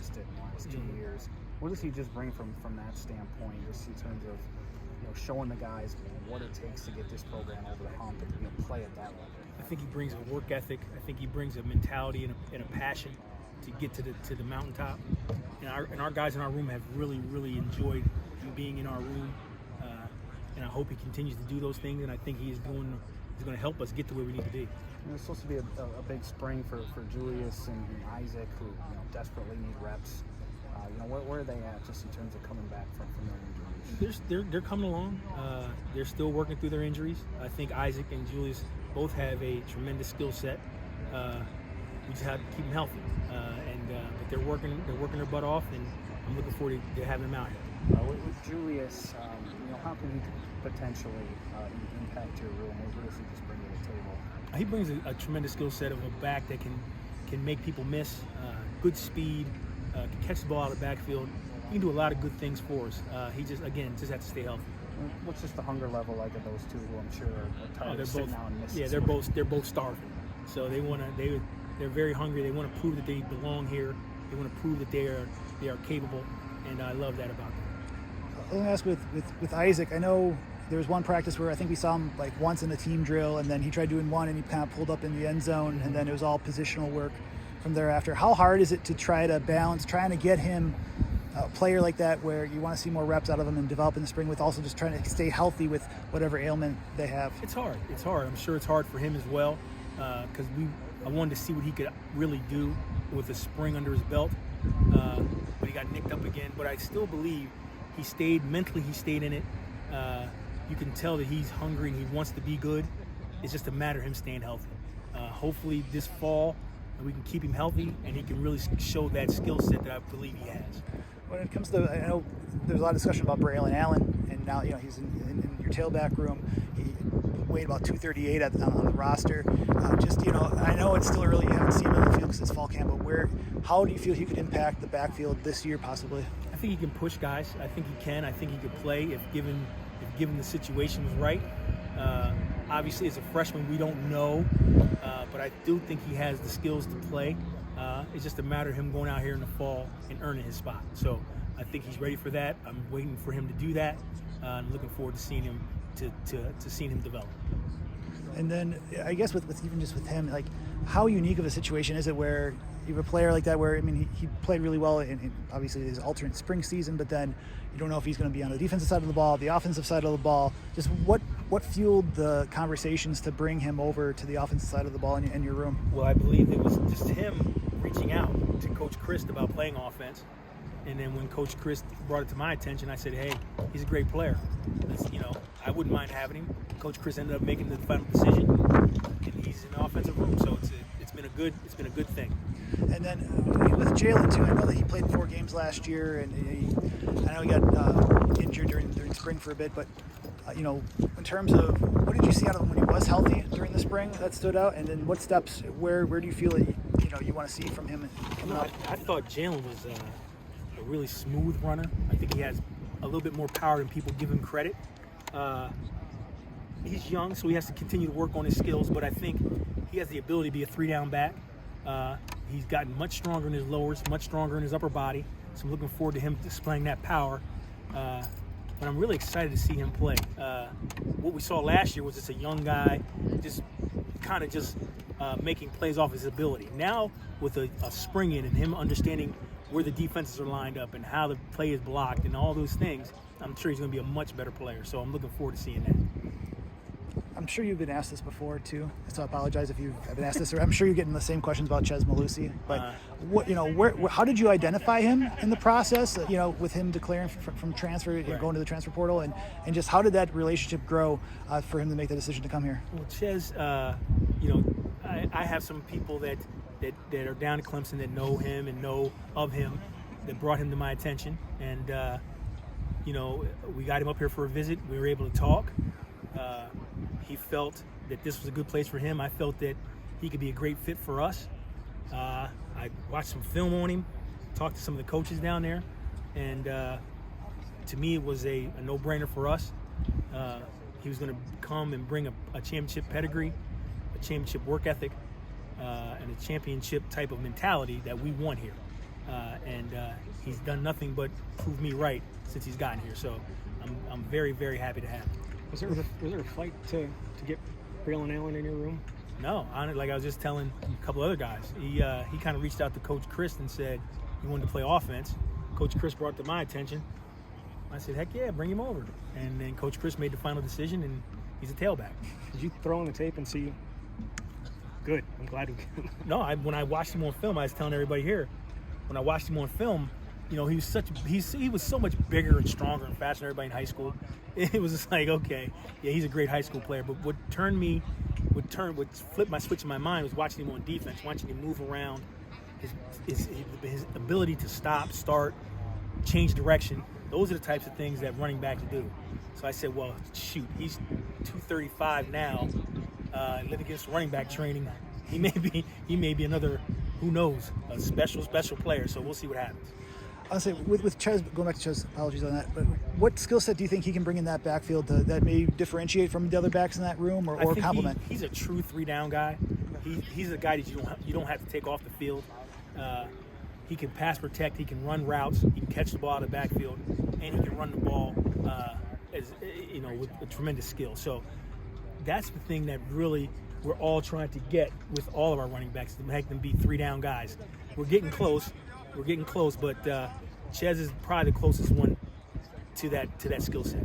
missed it in the last 2 years. What does he just bring from that standpoint, just in terms of showing the guys what it takes to get this program over the hump and to be able to play at that level? I think he brings a work ethic. I think he brings a mentality and a passion to get to the mountaintop. And our guys in our room have really, really enjoyed him being in our room. And I hope he continues to do those things. And I think he's going to help us get to where we need to be. It's supposed to be a big spring for Julius and Isaac, who desperately need reps. Where are they at just in terms of coming back from their injuries? They're coming along. They're still working through their injuries. I think Isaac and Julius both have a tremendous skill set. We just have to keep them healthy. But they're working their butt off, and I'm looking forward to having them out here. With Julius, how can he potentially impact your room? What does he just bring to the table? He brings a tremendous skill set of a back that can make people miss, good speed, can catch the ball out of the backfield. He can do a lot of good things for us. He just has to stay healthy. What's just the hunger level like of those two, who I'm sure are tired of sitting out and missing? Yeah, they're both starving. So they're very hungry. They want to prove that they belong here. They want to prove that they are capable, and I love that about them. Let me ask with Isaac. I know there was one practice where I think we saw him like once in a team drill, and then he tried doing one and he kind of pulled up in the end zone, and then it was all positional work from thereafter. How hard is it to try to balance trying to get him a player like that where you want to see more reps out of him and develop in the spring, with also just trying to stay healthy with whatever ailment they have? It's hard. I'm sure it's hard for him as well, because I wanted to see what he could really do with the spring under his belt, but he got nicked up again. But I still believe he stayed in it. You can tell that he's hungry and he wants to be good. It's just a matter of him staying healthy. Hopefully this fall we can keep him healthy and he can really show that skill set that I believe he has. When it comes to, I know there's a lot of discussion about Braelon Allen, and now he's in your tailback room. He weighed about 238 on the roster. I know it's still early. You haven't seen him in the field because it's fall camp, but how do you feel he could impact the backfield this year possibly? I think he can push guys. I think he can. I think he could play if given the situation was right. Obviously, as a freshman, we don't know, but I do think he has the skills to play. It's just a matter of him going out here in the fall and earning his spot. So I think he's ready for that. I'm waiting for him to do that. I'm looking forward to seeing him to seeing him develop. And then I guess with even just with him, like, how unique of a situation is it where you have a player like that where, I mean, he played really well in obviously his alternate spring season, but then you don't know if he's going to be on the defensive side of the ball, the offensive side of the ball. Just what fueled the conversations to bring him over to the offensive side of the ball in your room? Well, I believe it was just him reaching out to Coach Christ about playing offense. And then when Coach Christ brought it to my attention, I said, hey, he's a great player. I wouldn't mind having him. Coach Christ ended up making the final decision, and he's in the offensive room. So it's been a good thing. And then with Jalen too, I know that he played 4 games last year, and I know he got injured during spring for a bit. But in terms of what did you see out of him when he was healthy during the spring that stood out, and then what steps, where do you feel that you want to see from him coming up? I thought Jalen was a really smooth runner. I think he has a little bit more power than people give him credit. He's young, so he has to continue to work on his skills, but I think he has the ability to be a 3-down back. He's gotten much stronger in his lowers, much stronger in his upper body, so I'm looking forward to him displaying that power. But I'm really excited to see him play. What we saw last year was just a young guy just making plays off his ability. Now with a spring in and him understanding where the defenses are lined up and how the play is blocked and all those things, I'm sure he's going to be a much better player. So I'm looking forward to seeing that. I'm sure you've been asked this before too, so I apologize if you've been asked this. I'm sure you're getting the same questions about Chez Mellusi. But how did you identify him in the process? With him declaring from transfer, right, going to the transfer portal, and just how did that relationship grow for him to make the decision to come here? Well, Chez, I have some people that are down at Clemson that know him and know of him that brought him to my attention, and we got him up here for a visit. We were able to talk. He felt that this was a good place for him. I felt that he could be a great fit for us. I watched some film on him, talked to some of the coaches down there, and to me it was a no-brainer for us. He was going to come and bring a championship pedigree, a championship work ethic, and a championship type of mentality that we want here. and he's done nothing but prove me right since he's gotten here. So I'm very, very happy to have him. Was there a fight to get Braelon Allen in your room? No, like I was just telling a couple other guys. He kind of reached out to Coach Chris and said he wanted to play offense. Coach Chris brought it to my attention. I said, heck yeah, bring him over. And then Coach Chris made the final decision, and he's a tailback. Did you throw on the tape and see? Good. I'm glad we. No, when I watched him on film, I was telling everybody here. When I watched him on film, he was so much bigger and stronger and faster than everybody in high school. It was just like, okay, yeah, he's a great high school player. But what flipped my switch in my mind was watching him on defense, watching him move around, his ability to stop, start, change direction. Those are the types of things that running backs do. So I said, well, shoot, he's 235 now, living against running back training. He may be another, who knows, a special player. So we'll see what happens. I'll say with Chez, going back to Chez, apologies on that, but what skill set do you think he can bring in that backfield that may differentiate from the other backs in that room or complement? He's a true 3-down guy. He's a guy that you don't have to take off the field. He can pass protect, he can run routes, he can catch the ball out of the backfield, and he can run the ball with a tremendous skill. So that's the thing that really we're all trying to get with all of our running backs, to make them be 3-down guys. We're getting close, but Chez is probably the closest one to that skill set.